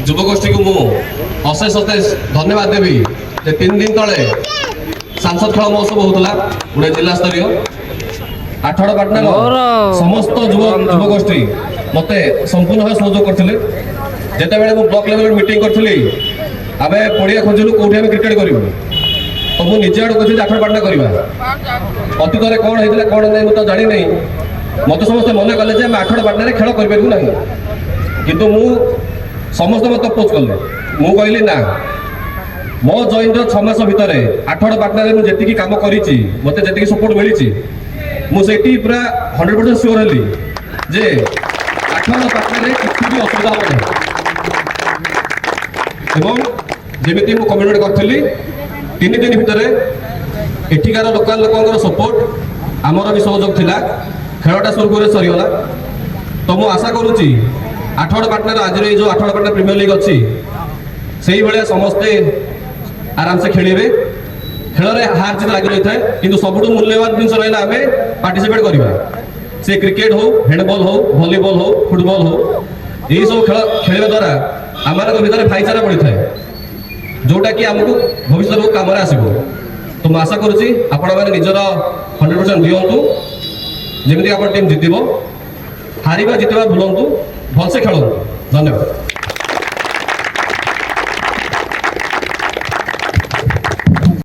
ଯୁବଗୋଷ୍ଠୀକୁ ମୁଁ ଅଶେଷ ଅଶେଷ ଧନ୍ୟବାଦ ଦେବି ଯେ 3 ଦିନ ତଳେ सांसद खेल महोत्सव होता गोटे जिला स्तरीय आठगड़पाटना समस्त युवगोष्ठी मत संपूर्ण भाव सहयोग करते जिते बड़े ब्लॉक लेवल मीटिंग करी आम पड़िया खोजिलु कौटी आम क्रिकेट करूँ तो मुझे निजे आड़ कही आठगड़पाटना करवा अतीत में कौन होता कौन नहीं मुझे जानी नहीं मत समस्त मन कले आठगड़पाटना खेल करना किंतु मु समस्त मत अपोज कले मु कहली ना मो जॉइन 6 मास भितर आठगड़पाटना जी कम कर मत जी सपोर्ट मिली मुझे पूरा 100% श्योर हली जे आठगड़पाटना किसी भी असुविधा हम जमी कमिटमेंट करी 3 दिन भितर एठिकार लोकल लोक सपोर्ट आमर भी सहयोग थिला खेलटा सुरखुरे सरीगला तो मुझे आशा करुच्ची आठगड़पाटना आज जो आठगड़पाटना प्रीमियर लीग अच्छी से भाया समस्ते आराम से खेलिए खेल हार जीत लगी रही है कि सबुठ मूल्यवान जिन रहा आम पार्टिसिपेट करवा से क्रिकेट हो हैंडबॉल हो वॉलीबॉल हो फुटबॉल हो यही सब खेल खेलने द्वारा आम भर भाईचारा बढ़ी है जोटा कि आमको भविष्य को कम आसो तो मुझे आशा करुच्ची आपण मैंने निजर 100% दिंतु जमीक आप टीम जितब हारिबा जितवा भूलु भलसे खेलु धन्यवाद।